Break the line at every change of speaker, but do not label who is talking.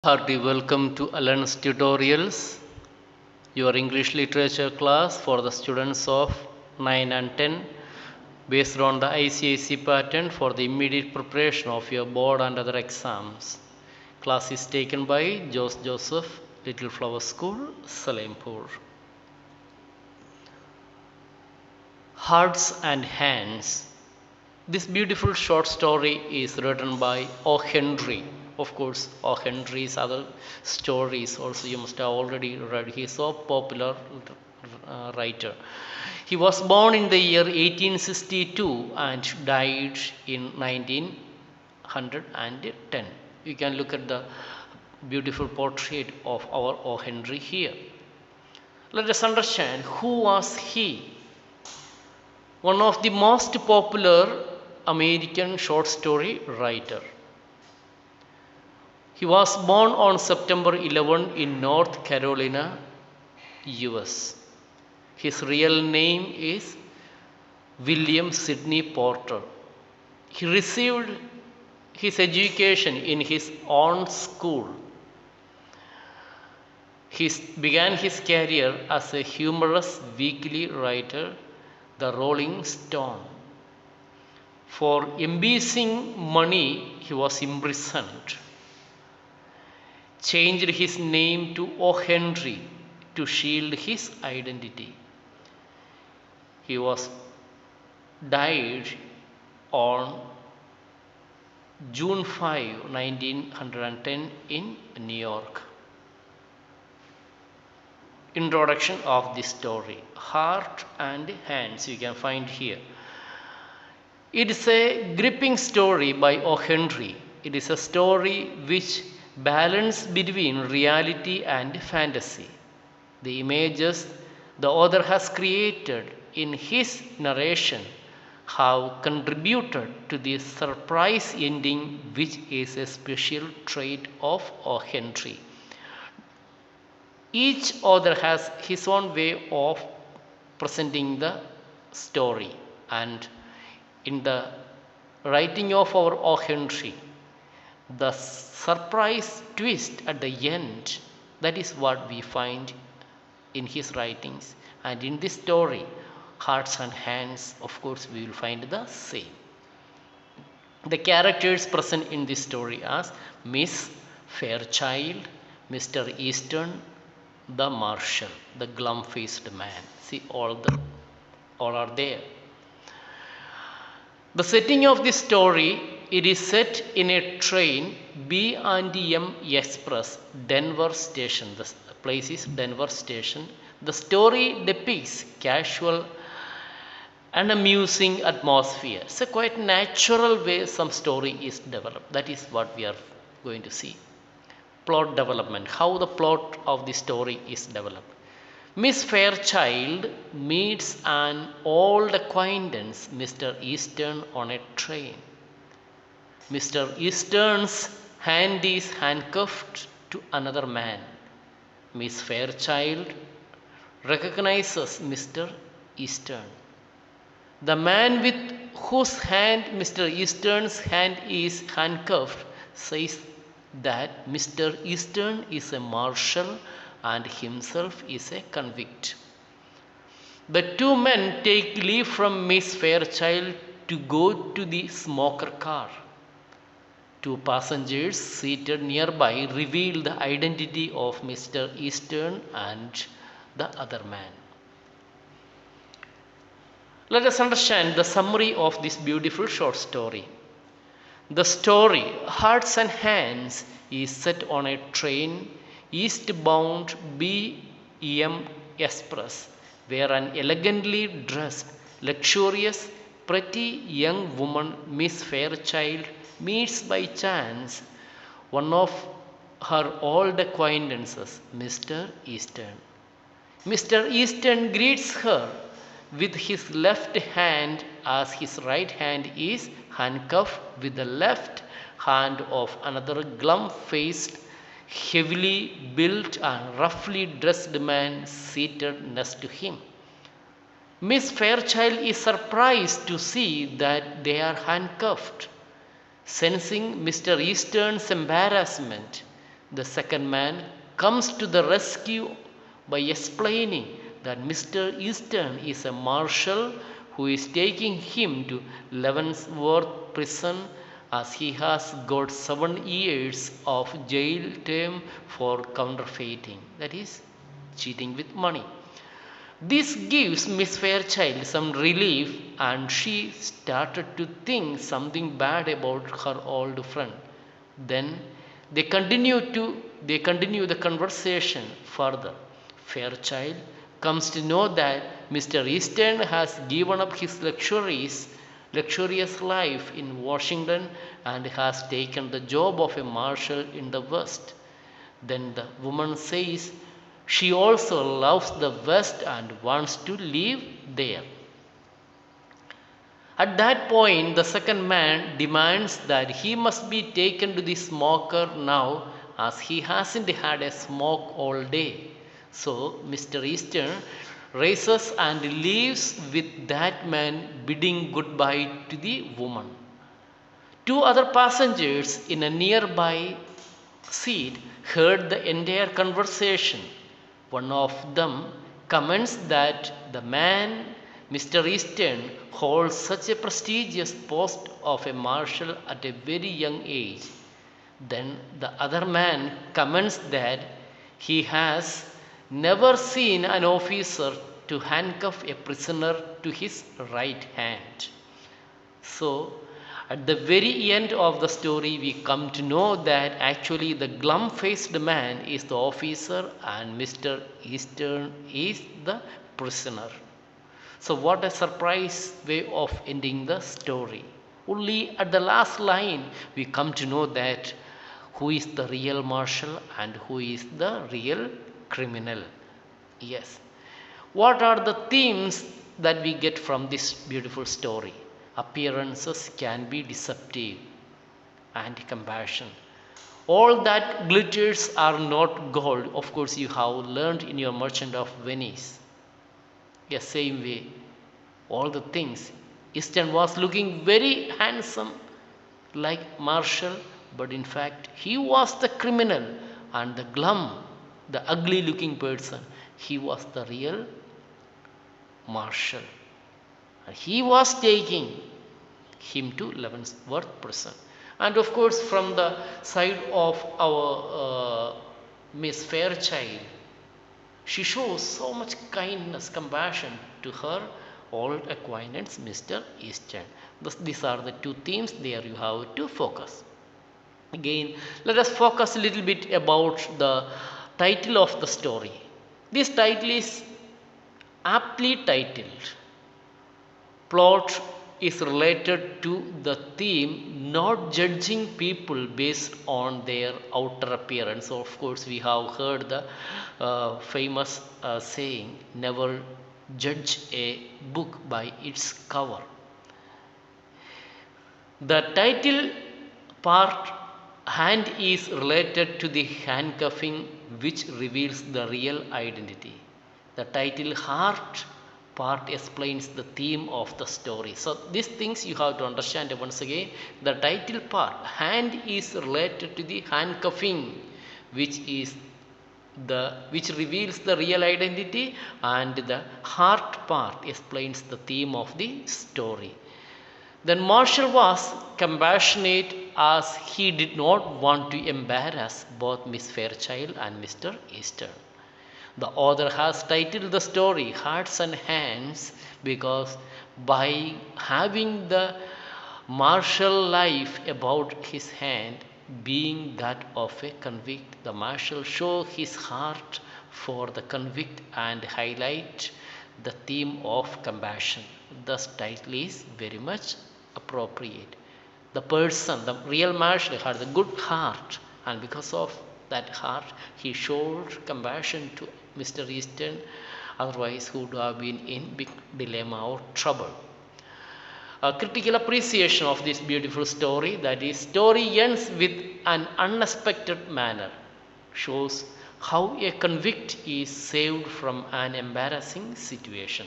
Hearty welcome to Alan's Tutorials, your English literature class for the students of 9 and 10 based on the ICSE pattern for the immediate preparation of your board and other exams. Class is taken by Jose Joseph, Little Flower School, Salempur. Hearts and Hands. This beautiful short story is written by O. Henry. Of course, O. Henry's other stories also you must have already read. He is so popular writer. He was born in the year 1862 and died in 1910. You can look at the beautiful portrait of our O. Henry here. Let us understand who was he. One of the most popular American short story writer. He was born on September 11 in North Carolina, US. His real name is William Sidney Porter. He received his education in his own school. He began his career as a humorous weekly writer, The Rolling Stone. For embezzling money, he was imprisoned. Changed his name to O. Henry to shield his identity. He was died on June 5, 1910 in New York. Introduction of the story. Heart and Hands you can find here. It is a gripping story by O. Henry. It is a story which balances between reality and fantasy. The images the author has created in his narration have contributed to the surprise ending, which is a special trait of O. Henry. Each author has his own way of presenting the story, and in the writing of our O. Henry, the surprise twist at the end, that is what we find in his writings. And in this story, Hearts and Hands, of course, we will find the same. The characters present in this story are Miss Fairchild, Mr. Easton, the Marshal, the glum-faced man. See, all are there. The setting of this story, it is set in a train B&M Express, Denver Station. The place is Denver Station. The story depicts casual and amusing atmosphere. It's a quite natural way some story is developed. That is what we are going to see. Plot development, how the plot of the story is developed. Miss Fairchild meets an old acquaintance, Mr. Easton, on a train. Mr. Easton's hand is handcuffed to another man. Miss Fairchild recognizes Mr. Easton. The man with whose hand Mr. Easton's hand is handcuffed says that Mr. Easton is a marshal and himself is a convict. The two men take leave from Miss Fairchild to go to the smoker car. Two passengers seated nearby reveal the identity of Mr. Easton and the other man. Let us understand the summary of this beautiful short story. The story, Hearts and Hands, is set on a train eastbound B&M Express, where an elegantly dressed, luxurious, pretty young woman, Miss Fairchild, meets by chance one of her old acquaintances, Mr. Easton. Mr. Easton greets her with his left hand as his right hand is handcuffed with the left hand of another glum-faced, heavily built and roughly dressed man seated next to him. Miss Fairchild is surprised to see that they are handcuffed. Sensing Mr. Easton's embarrassment, The second man comes to the rescue by explaining that Mr. Easton is a marshal who is taking him to Leavenworth prison as he has got 7 years of jail term for counterfeiting, that is, cheating with money. This gives Miss Fairchild some relief and she started to think something bad about her old friend. Then they continue the conversation further. Fairchild comes to know that Mr. Easton has given up his luxurious life in Washington and has taken the job of a marshal in the West. Then the woman says she also loves the West and wants to live there. At that point, the second man demands that he must be taken to the smoker now as he hasn't had a smoke all day. So Mr. Easton rises and leaves with that man bidding goodbye to the woman. Two other passengers in a nearby seat heard the entire conversation. One of them comments that the man, Mr. Easton, holds such a prestigious post of a marshal at a very young age. Then the other man comments that he has never seen an officer to handcuff a prisoner to his right hand. So, at the very end of the story, we come to know that actually the glum faced man is the officer and Mr. Easton is the prisoner. So, what a surprise way of ending the story. Only at the last line, we come to know that who is the real marshal and who is the real criminal. Yes. What are the themes that we get from this beautiful story? Appearances can be deceptive and compassion. All that glitters are not gold. Of course, you have learned in your Merchant of Venice. Yes, same way. All the things. Easton was looking very handsome like Marshall, but in fact, he was the criminal and the glum, the ugly looking person. He was the real Marshall. And he was taking him to Leavenworth prison. And of course, from the side of our Miss Fairchild, she shows so much kindness, compassion to her old acquaintance, Mr. Easton. These are the two themes there you have to focus. Again, let us focus a little bit about the title of the story. This title is aptly titled. Plot is related to the theme not judging people based on their outer appearance. Of course, we have heard the famous saying, never judge a book by its cover. The title part, hand, is related to the handcuffing, which reveals the real identity. The title heart part explains the theme of the story. So these things you have to understand once again. The title part, hand, is related to the handcuffing, which reveals the real identity, and the heart part explains the theme of the story. Then Marshall was compassionate as he did not want to embarrass both Miss Fairchild and Mr. Easton. The author has titled the story Hearts and Hands because by having the marshal life about his hand being that of a convict, the marshal shows his heart for the convict and highlight the theme of compassion. Thus, title is very much appropriate. The person, the real marshal, had a good heart, and because of that heart, he showed compassion to Mr. Easton, otherwise, who would have been in big dilemma or trouble. A critical appreciation of this beautiful story, that is, story ends with an unexpected manner, shows how a convict is saved from an embarrassing situation.